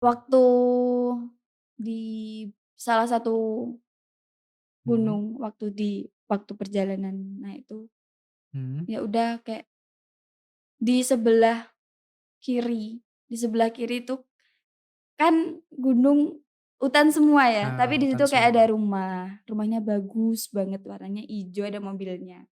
Waktu di salah satu Mhm, gunung, waktu perjalanan naik itu, mhm. ya udah kayak di sebelah di sebelah kiri itu kan gunung, hutan semua ya, Ah, tapi di situ hutan kayak ada semua. rumahnya bagus banget warnanya ijo, ada mobilnya.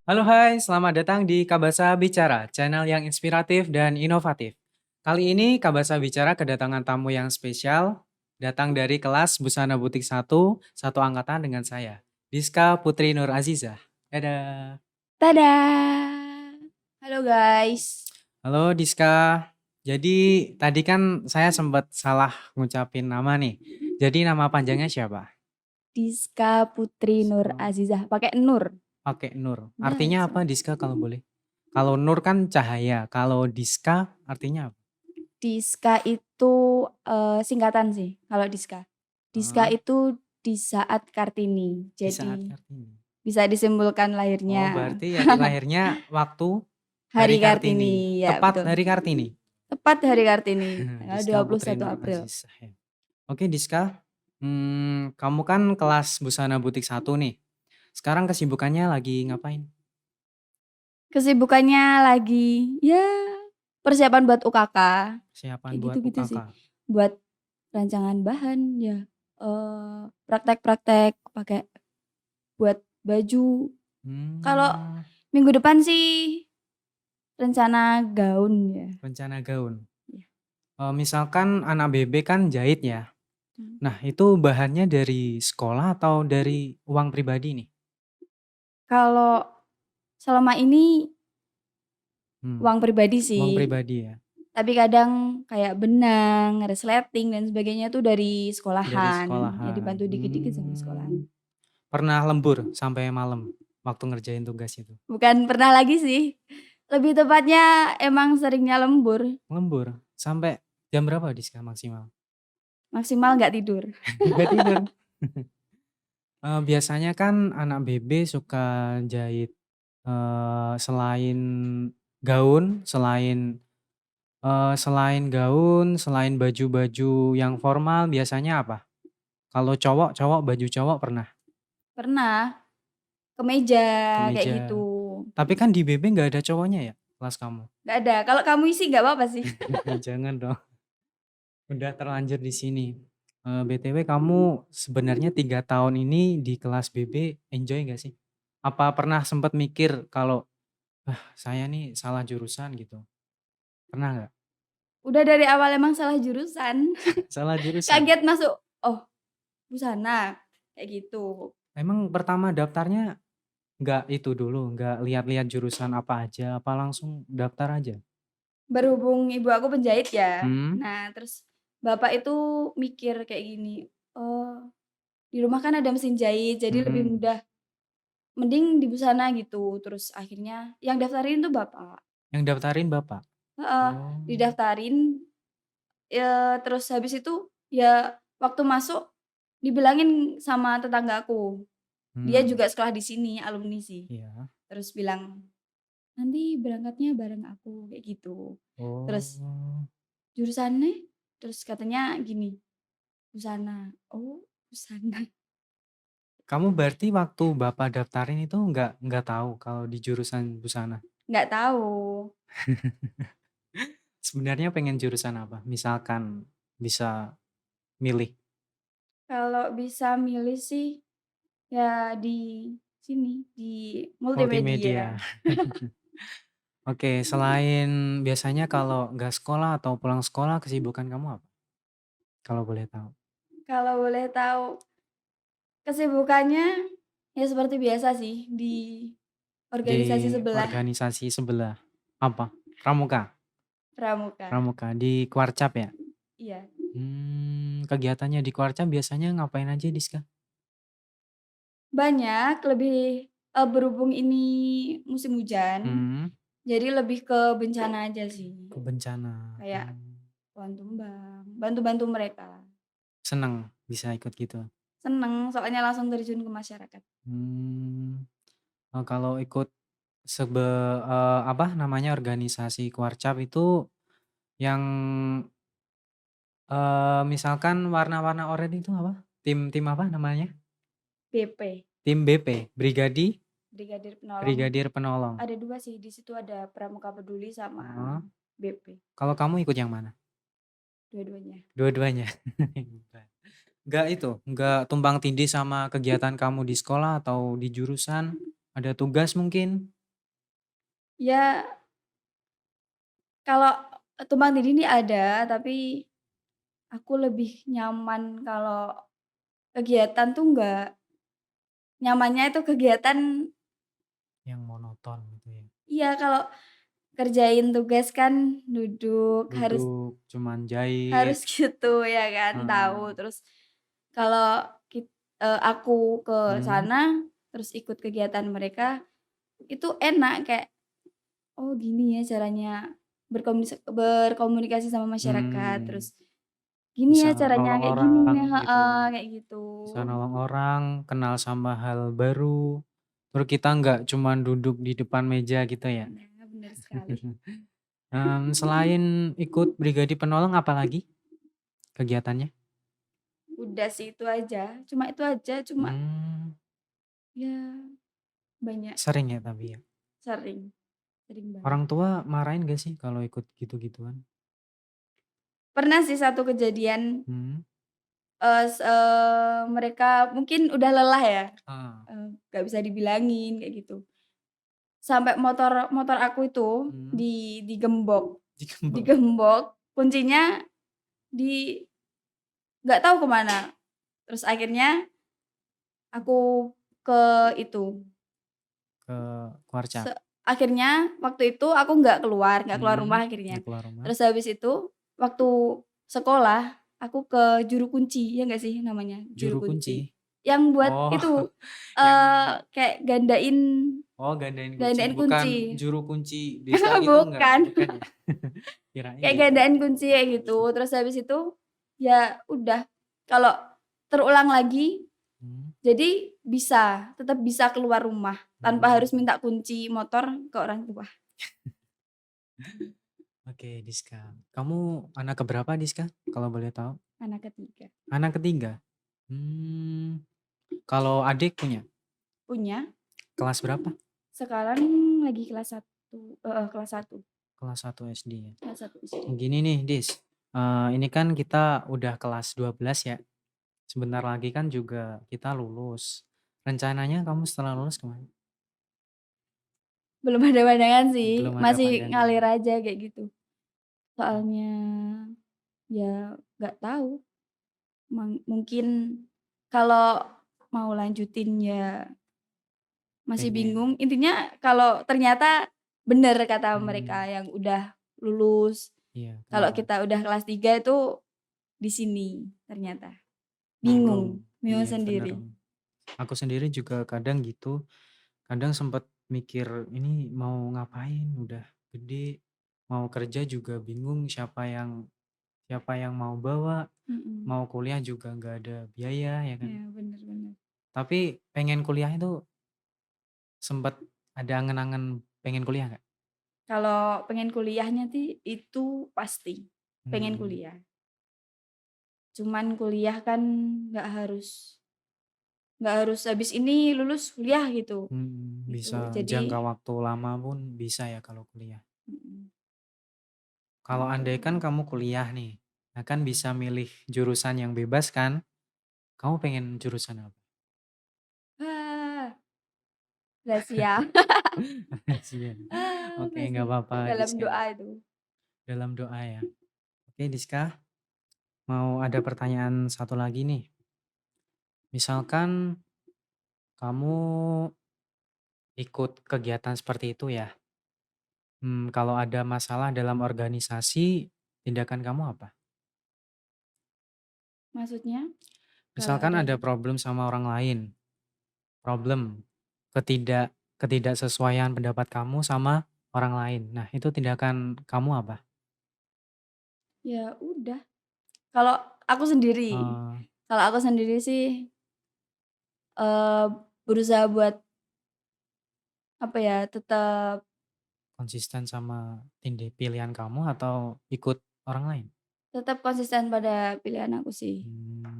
Halo hai, selamat datang di Kabasa Bicara, channel yang inspiratif dan inovatif. Kali ini Kabasa Bicara kedatangan tamu yang spesial, datang dari kelas Busana Butik satu angkatan dengan saya, Diska Putri Nur Azizah. Dadah. Tada! Halo guys, Halo Diska. Jadi tadi kan saya sempat salah ngucapin nama nih. Jadi nama panjangnya siapa? Diska Putri Nur Diska. Azizah, pakai Nur. Oke, Nur. Udah Artinya apa sama. Diska kalau boleh? Kalau Nur kan cahaya, kalau Diska artinya apa? Diska itu, singkatan sih kalau Diska. Diska Heeh, itu di saat Kartini, di saat jadi Kartini. bisa disimpulkan Oh, lahirnya berarti hari lahirnya waktu hari hari Kartini. Kartini, ya Tepat betul. hari Kartini. Tepat hari Kartini, tanggal Diska dua puluh Putri satu Nur April. Aziz. Ya. Oke, Diska. Kamu kan kelas busana butik satu nih. Sekarang kesibukannya lagi ngapain? Kesibukannya lagi, ya persiapan buat UKK, Persiapan kayak buat gitu-gitu UKK. sih. Buat rancangan bahan ya, praktek-praktek pakai buat baju. Kalau Hmm, minggu depan sih rencana gaun ya. rencana gaun. Ya. Misalkan anak BB kan jahit ya. Mmm. Nah, itu bahannya dari sekolah atau dari uang pribadi nih? Kalau selama ini Hmm, uang pribadi uang sih, pribadi ya. tapi kadang kayak benang, resleting dan sebagainya tuh dari Dari sekolahan, ya sekolahan. dibantu dikit-dikit sama sekolahan. Pernah lembur sampai malam waktu ngerjain tugas itu? Bukan pernah lagi sih, lebih tepatnya emang seringnya lembur, Lembur sampai jam berapa Diska maksimal? maksimal nggak tidur. Nggak tidur. Biasanya kan anak BB suka jahit, selain gaun, selain baju-baju yang formal biasanya apa? Kalau cowok baju cowok pernah? Pernah, kemeja, kayak Kemeja. gitu. Tapi kan di BB nggak ada cowoknya ya, kelas kamu? Nggak ada, kalau kamu isi nggak apa-apa sih. Jangan dong, udah terlanjur di sini. BTW kamu sebenarnya 3 tahun ini di kelas BB enjoy nggak sih? Apa pernah sempat mikir kalau, "Ah, saya nih salah jurusan," gitu? Pernah nggak? Udah dari awal emang salah jurusan, Salah jurusan? kaget masuk, "Oh busana," kayak gitu. Emang pertama daftarnya nggak itu dulu, nggak lihat-lihat jurusan apa aja, apa langsung daftar aja? Berhubung ibu aku penjahit ya, Hmm, nah terus bapak itu mikir kayak gini, "Oh, di rumah kan ada mesin jahit jadi lebih mhm. mudah, mending di busana," gitu. Terus akhirnya yang daftarin tuh bapak. Yang daftarin Bapak? Heeh, Oh, didaftarin, terus habis itu ya waktu masuk dibilangin sama tetanggaku, dia hmm, juga sekolah di sini, alumni sih. iya. Terus bilang, "Nanti berangkatnya bareng aku," kayak gitu. Terus, Oh. "Jurusannya?" Terus katanya gini, "Busana." Oh, busana. Kamu berarti waktu Bapak daftarin itu nggak tahu kalau di jurusan busana? Nggak tahu. Sebenarnya pengen jurusan apa? Misalkan bisa milih Kalau bisa milih sih ya di sini, di multimedia. multimedia. Oke, selain biasanya kalau nggak sekolah atau pulang sekolah kesibukan kamu apa? Kalau boleh tahu? Kalau boleh tahu kesibukannya ya seperti biasa sih di organisasi Di sebelah, organisasi sebelah. Apa? Pramuka? pramuka. Pramuka di Kuarcap ya? Iya. Kegiatannya di Kuarcap biasanya ngapain aja, Diska? Banyak, lebih berhubung ini musim hujan, Hmm, jadi lebih ke bencana aja sih. ke bencana. Kayak pohon tumbang, bantu-bantu mereka. Seneng bisa ikut gitu. Seneng soalnya langsung terjun ke masyarakat. Hmm, kalau ikut apa namanya, organisasi Kuarcap itu yang, misalkan warna-warna oranye itu apa? Tim tim apa namanya? BP, Tim BP, Brigadir Penolong. Brigadir Penolong. Ada 2 sih, di situ ada Pramuka Peduli sama Heeh. BP, Kalau kamu ikut yang mana? dua-duanya. Dua-duanya? Nggak itu, nggak tumpang tindih sama kegiatan kamu di sekolah atau di jurusan? Ada tugas mungkin? Ya, kalau tumpang tindih ini ada, tapi aku lebih nyaman kalau kegiatan tuh enggak, nyamannya itu kegiatan. Yang monoton gitu ya? Iya, kalau kerjain tugas kan duduk, harus Duduk, cuman jahit, harus gitu ya kan, heeh, tahu. Terus kalau aku ke mhm, sana, terus ikut kegiatan mereka, itu enak kayak, "Oh gini ya caranya berkomunikasi sama masyarakat," mmm, terus, "Gini bisa ya caranya," nolong kayak gini orang ya gitu, heeh, kayak gitu. bisa nolong orang, kenal sama hal baru, terus kita nggak cuman duduk di depan meja gitu ya? Nah, bener sekali. Selain ikut Brigadi Penolong apalagi kegiatannya? Udah sih itu aja, cuma itu aja, cuma Mmm, ya banyak, sering ya tapi ya? sering sering banget. Orang tua marahin gak sih kalau ikut gitu-gituan? Pernah sih satu kejadian, Mhm, mereka mungkin udah lelah ya, ah, nggak bisa dibilangin kayak gitu. Sampai motor motor aku itu mhm, digembok digembok? digembok, kuncinya di nggak tahu ke mana. Terus akhirnya aku ke itu, Ke Kuarcap? se akhirnya waktu itu aku nggak keluar Mhm, rumah akhirnya. nggak keluar rumah? Terus habis itu waktu sekolah, aku ke juru kunci, ya nggak sih namanya, juru Juru kunci? kunci? Yang buat Oh, itu, yang kayak gandain oh gandain kunci, gandain bukan kunci. juru kunci desa gitu enggak? Bukan, Bukan ya? Kirain kayak gitu. gandain kunci kayak gitu. Terus habis itu, ya udah, kalau terulang lagi, Mmm, jadi tetap bisa keluar rumah, tanpa harus mmm, minta kunci motor ke orang tua. oke Diska. Kamu anak keberapa Diska, kalau boleh tahu? Anak ketiga. Anak ketiga? Mmm, kalau adik punya? Punya, Kelas berapa? sekarang lagi kelas satu Kelas 1 SD ya? kelas 1 SD. Gini nih Dis, ini kan kita udah kelas 12 ya, sebentar lagi kan juga kita lulus. Rencananya kamu setelah lulus kemana? Belum ada pandangan sih, Belum ada masih pandangan? ngalir aja kayak gitu. Oh, Soalnya, ya nggak tahu, mungkin kalau mau lanjutin ya masih bingung, pengen, intinya kalau ternyata bener kata mereka mmm, yang udah lulus, iya, kalau kenapa? kita udah kelas 3 itu di sini ternyata. Bingung, Bingung iya bener. sendiri. Aku sendiri juga kadang gitu, kadang sempet mikir ini mau ngapain, udah gede, mau kerja juga bingung siapa yang mau bawa, Mhm, mau kuliah juga nggak ada biaya ya kan. iya bener bener. Tapi pengen kuliah itu sempet ada angen-angen pengen kuliah nggak? Kalau pengen kuliahnya itu pasti, pengen Hmm, kuliah. Cuman kuliah kan nggak harus nggak harus habis ini lulus kuliah gitu, bisa gitu. jangka Jadi waktu lama pun bisa ya kalau kuliah. mhm, Kalau gitu. andai kan kamu kuliah nih, nah kan bisa milih jurusan yang bebas kan? Kamu pengen jurusan apa? Ah, rahasia. Rahasia. Oke, nggak Rahasia. apa-apa, Dalam Diska. doa itu. Dalam doa ya. Oke, Diska, mau ada pertanyaan satu lagi nih. Misalkan kamu ikut kegiatan seperti itu ya. Kalau ada masalah dalam organisasi, tindakan kamu apa? Maksudnya kalau Misalkan ada ada problem sama orang lain, problem ketidaksesuaian pendapat kamu sama orang lain. Nah, itu tindakan kamu apa? ya udah, kalau aku sendiri Eh, kalau aku sendiri sih, eee, berusaha buat apa ya, tetap Konsisten sama pilihan kamu atau ikut orang lain? tetap konsisten pada pilihan aku sih,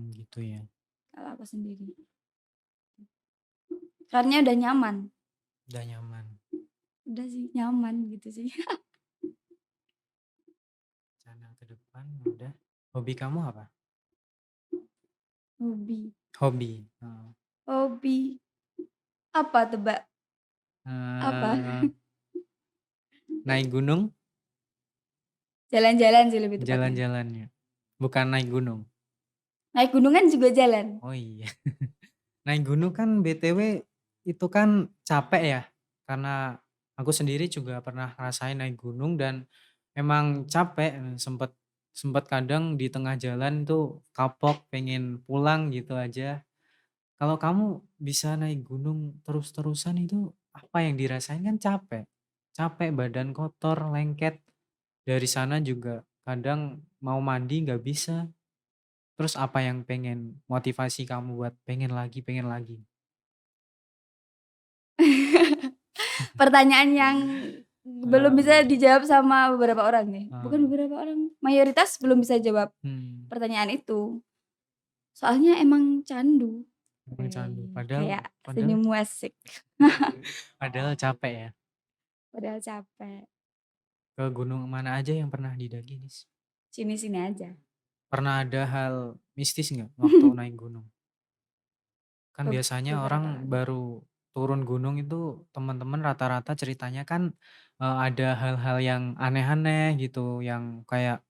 Gitu ya. kalau aku sendiri. Karena udah nyaman, Udah nyaman. udah sih nyaman gitu sih. Rencana ke depan udah. Hobi kamu apa? Hobi Hobi. Oh. hobi apa tebak? Apa? Eh, naik gunung, Jalan-jalan sih lebih tepatnya. jalan-jalannya. Bukan naik gunung. Naik gunung kan juga jalan. Oh iya. Naik gunung kan BTW itu kan capek ya. Karena aku sendiri juga pernah ngerasain naik gunung dan emang capek. Sempet sempet kadang di tengah jalan tuh kapok pengen pulang gitu aja. Kalau kamu bisa naik gunung terus-terusan itu apa yang dirasain kan capek. Capek, badan kotor, lengket. Dari sana juga kadang mau mandi nggak bisa. Terus apa yang pengen motivasi kamu buat pengen lagi, pengen lagi? Pertanyaan yang belum bisa Eh, dijawab sama beberapa orang nih. Bukan eh, beberapa orang, mayoritas belum bisa jawab hmm, pertanyaan itu. Soalnya emang candu. emang candu. Padahal, Kayak padahal, senyum asik. padahal capek ya. Padahal capek. Ke gunung mana aja yang pernah didaki, Nis? Sini-sini aja. Pernah ada hal mistis nggak waktu naik gunung? Kan biasanya Beberapa orang kali. baru turun gunung itu teman-teman rata-rata ceritanya kan ada hal-hal yang aneh-aneh gitu, yang kayak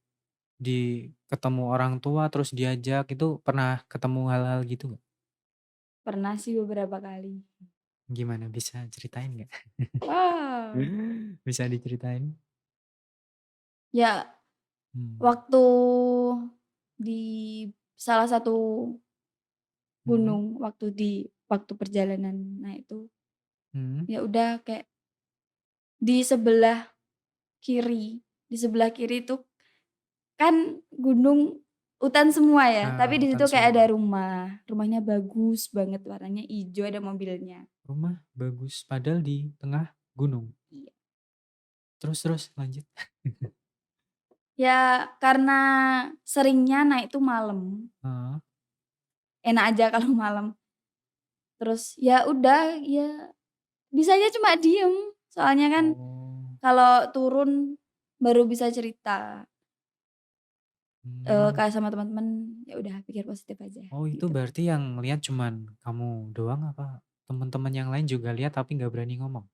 ketemu orang tua terus diajak itu pernah ketemu hal-hal gitu nggak? Pernah sih beberapa kali. Gimana bisa ceritain nggak? Wow. Bisa diceritain? Ya, Hmm. waktu di salah satu Hmm. gunung, waktu perjalanan nah itu, Hmm. ya udah kayak di sebelah di sebelah kiri itu kan gunung hutan semua ya, Ah, tapi di situ hutan kayak ada semua. rumahnya bagus banget warnanya ijo, ada mobilnya. Rumah bagus padahal di tengah gunung. Iya. Terus terus lanjut. Ya karena seringnya naik tuh malam, Ah, enak aja kalau malam. Terus ya udah, ya bisanya cuma diem, soalnya kan oh, kalau turun baru bisa cerita, emang. kayak sama teman-teman, ya udah pikir positif aja Oh itu gitu. berarti yang lihat cuman kamu doang apa teman-teman yang lain juga lihat tapi nggak berani ngomong?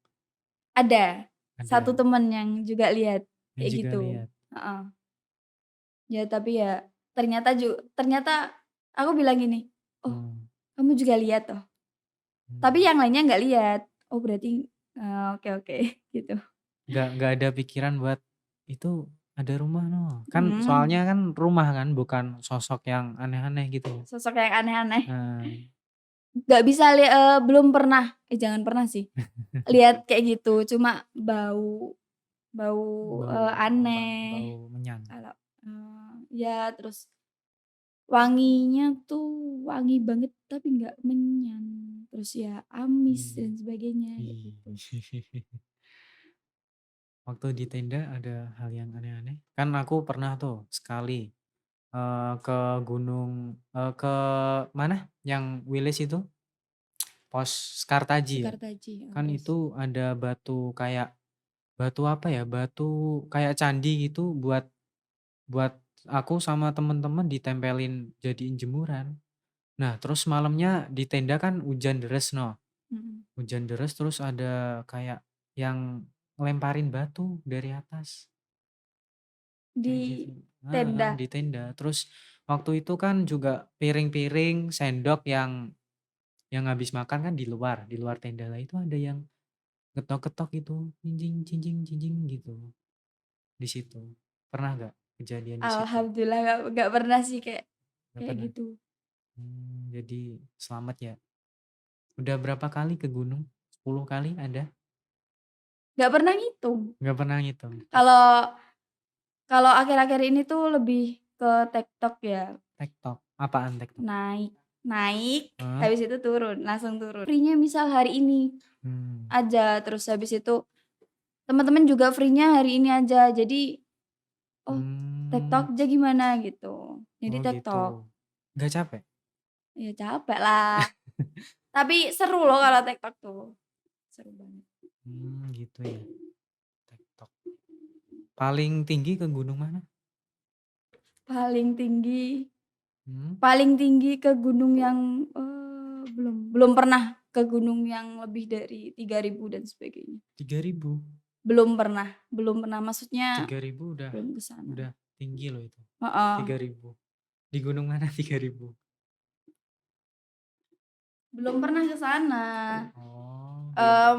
Ada satu Ada temen yang juga lihat yang kayak juga gitu, lihat. heeh. Ya tapi ya ternyata aku bilang gini, "Oh Hmm. kamu juga lihat toh?" Tapi Hmm. yang lainnya nggak lihat. Oh berarti, oke oke gitu. Nggak ada pikiran buat itu ada rumah no. Kan soalnya Mhm, kan rumah kan bukan sosok yang aneh-aneh gitu ya. sosok yang aneh-aneh. Nah, Nggak bisa belum pernah, jangan pernah sih, lihat kayak gitu, cuma bau bau, bau apa? aneh, Bau menyan. kalau ya terus wanginya tuh wangi banget tapi nggak menyan, terus ya amis dan Hmm. sebagainya kayak Ih. gitu. Waktu di tenda ada hal yang aneh-aneh. Kan aku pernah tuh sekali ke gunung ke mana? Yang Wilis itu, Pos Kartaji ya. Sekartaji, Kan terus itu ada batu apa ya? Batu kayak candi gitu buat buat aku sama temen-temen ditempelin jadiin jemuran. Nah, terus malamnya di tenda kan hujan deres no. mhm, Hujan deres terus ada kayak yang ngelemparin batu dari atas. Kayak gitu. di Heeh, tenda. di tenda. Terus waktu itu kan juga piring-piring, sendok yang habis makan kan di luar tenda lah itu ada yang ketok-ketok itu, cincing cincing cincing gitu di situ. Pernah nggak kejadian di situ? Alhamdulillah nggak pernah sih kayak Nggak kayak pernah. gitu. Jadi selamat ya. Udah berapa kali ke gunung? 10 kali ada? Nggak pernah ngitung. Nggak pernah ngitung. Kalau kalau akhir-akhir ini tuh lebih ke TikTok ya, TikTok. Apaan TikTok? naik. naik, Heeh. habis itu turun, langsung turun. Free-nya misal hari ini Mmm. aja, terus habis itu teman-teman juga free-nya hari ini aja. Jadi, "Oh, Mmm. TikTok aja gimana?" Gitu. Jadi Oh gitu. TikTok. Nggak capek? Ya capek lah, tapi seru loh kalau TikTok tuh, seru banget. Gitu ya, TikTok. Paling tinggi ke gunung mana? Paling tinggi Mmm. paling tinggi ke gunung yang, belum pernah ke gunung yang lebih dari 3.000 dan sebagainya. 3.000? Belum pernah, maksudnya 3.000 belum ke sana. udah tinggi loh itu, Heeh, 3.000. Di gunung mana 3.000? belum pernah ke sana. Oh, belum pernah.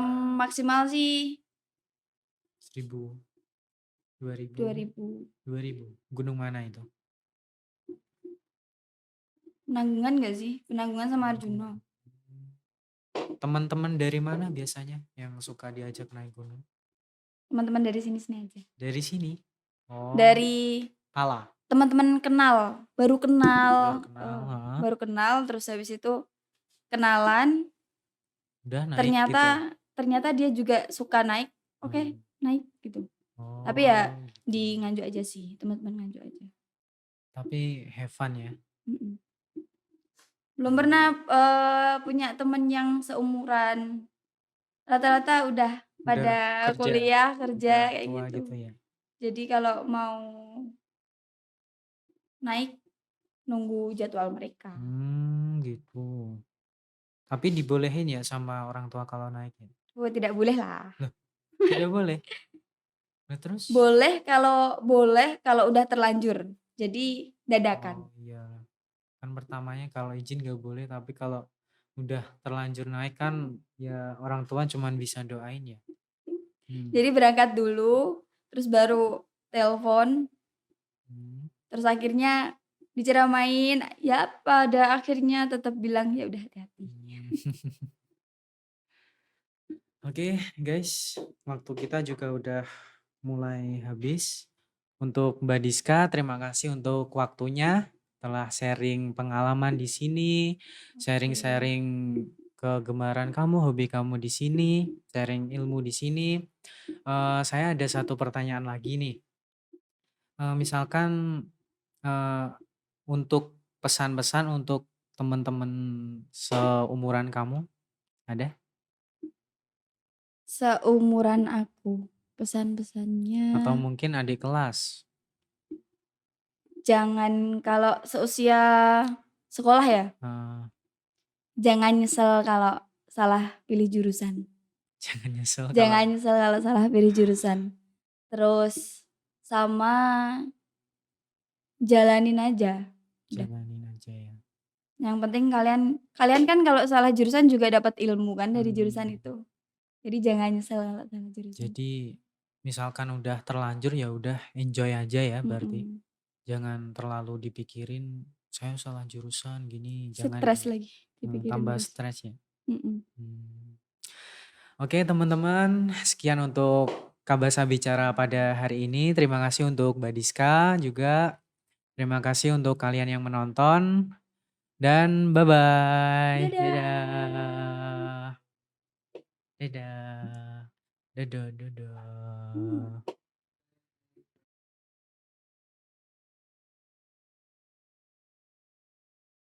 Maksimal sih 1.000, 2.000, 2.000. 2.000. Gunung mana itu? Penanggungan nggak sih? Penanggungan sama Arjuna. Penanggungan. Teman-teman dari mana biasanya yang suka diajak naik gunung? Teman-teman dari sini-sini aja. Dari sini? Oh, Dari Pala? teman-teman kenal, Baru kenal, heeh. baru kenal terus habis itu kenalan, Udah naik gitu? ternyata ternyata dia juga suka naik, oke Mmm. naik gitu. Tapi ya Oh, gitu. di Nganjuk aja sih, teman-teman Nganjuk aja. Tapi have fun ya? Mhm. Belum pernah, Mmm. punya temen yang seumuran, rata-rata udah Udah pada kerja, kuliah, kerja, udah kayak tua gitu. gitu ya? Jadi kalau mau naik, nunggu jadwal mereka. Gitu. Tapi dibolehin ya sama orang tua kalau naik ya? Oh tidak boleh lah. Loh, tidak boleh? Lah terus? Boleh kalau udah terlanjur, jadi dadakan. Oh iya, kan pertamanya kalau izin nggak boleh, tapi kalau udah terlanjur naik kan ya orang tua cuman bisa doain ya? Mmm. Jadi berangkat dulu, terus baru telepon, Mmm. terus akhirnya diceramain, ya pada akhirnya tetap bilang, "Ya udah hati-hati." Mmm. Oke guys, waktu kita juga udah mulai habis. Untuk Mbak Diska, terima kasih untuk waktunya telah sharing pengalaman di sini, Oke. sharing-sharing kegemaran kamu, hobi kamu di sini, sharing ilmu di sini. Saya ada satu pertanyaan lagi nih. Misalkan eh, untuk pesan-pesan untuk teman-teman seumuran kamu, ada? Seumuran aku, Atau pesan-pesannya mungkin adik kelas? jangan kalau seusia sekolah ya, Eh, jangan nyesel kalau salah pilih jurusan. jangan nyesel kalau Jangan nyesel kalau salah pilih jurusan. Terus sama jalanin aja, udah. jalanin aja ya. Yang penting kalian kalian kan kalau salah jurusan juga dapat ilmu kan dari jurusan Hmm, itu. Jadi jangan nyesel kalau salah jurusan. jadi misalkan udah terlanjur ya udah enjoy aja ya berarti. Mhm. Jangan terlalu dipikirin saya salah jurusan gini, jangan Stres lagi dipikirin tambah terus. stres ya. Mhm. Hmm. Oke teman-teman, sekian untuk Kabasa Bicara pada hari ini. Terima kasih untuk Mbak Diska juga. Terima kasih untuk kalian yang menonton. Dan bye-bye. Dadah. Dadah. Dadah. Dadah. Dadah.